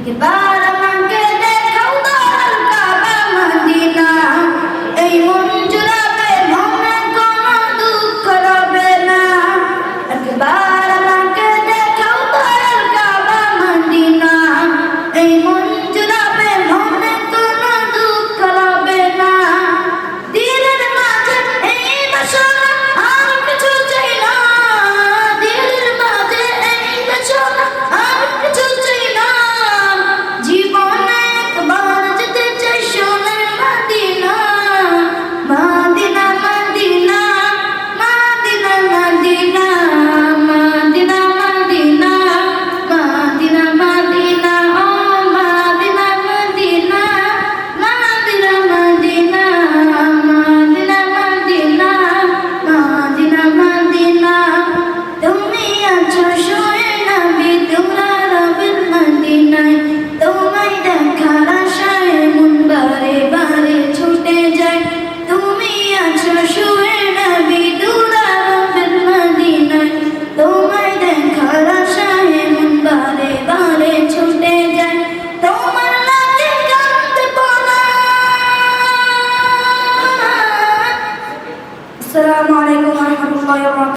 একবার আমাকে দেখাও দয়াল কাবা মদিনা, এই মন জুড়াবে মনে কোনো দুঃখ রবে না। একবার আমাকে দেখাও দয়াল কাবা মদিনা, এই মন জুড়াবে মনে কোনো দুঃখ রবে না। দিলের মাঝে এই বাসনা আর কিছু চাই না, দিলের মাঝে এই বাসনা আর কিছু চাই না। জীবনে একবার যেতে চাই সোনার Medina, Medina Medina Medina Medina Medina Medina Medina Medina ও Medina Medina Medina Medina Medina Medina Medina Medina. তুমি আছো শুয়ে নবী তোমরা রবের মদিনায়, তোমায় দেখার আশায় মন বারে বারে ছুটে যায়। তুমি আছো শুয়ে নবী তোমরা রবের মদিনায়, তোমায় দেখার আশায় মন বারে বারে ছুটে যায়। তোমার লাগে কাঁদতে পারা। আসসালামু আলাইকুম ওয়া রাহমাতুল্লাহি ওয়া বারাকাতুহু।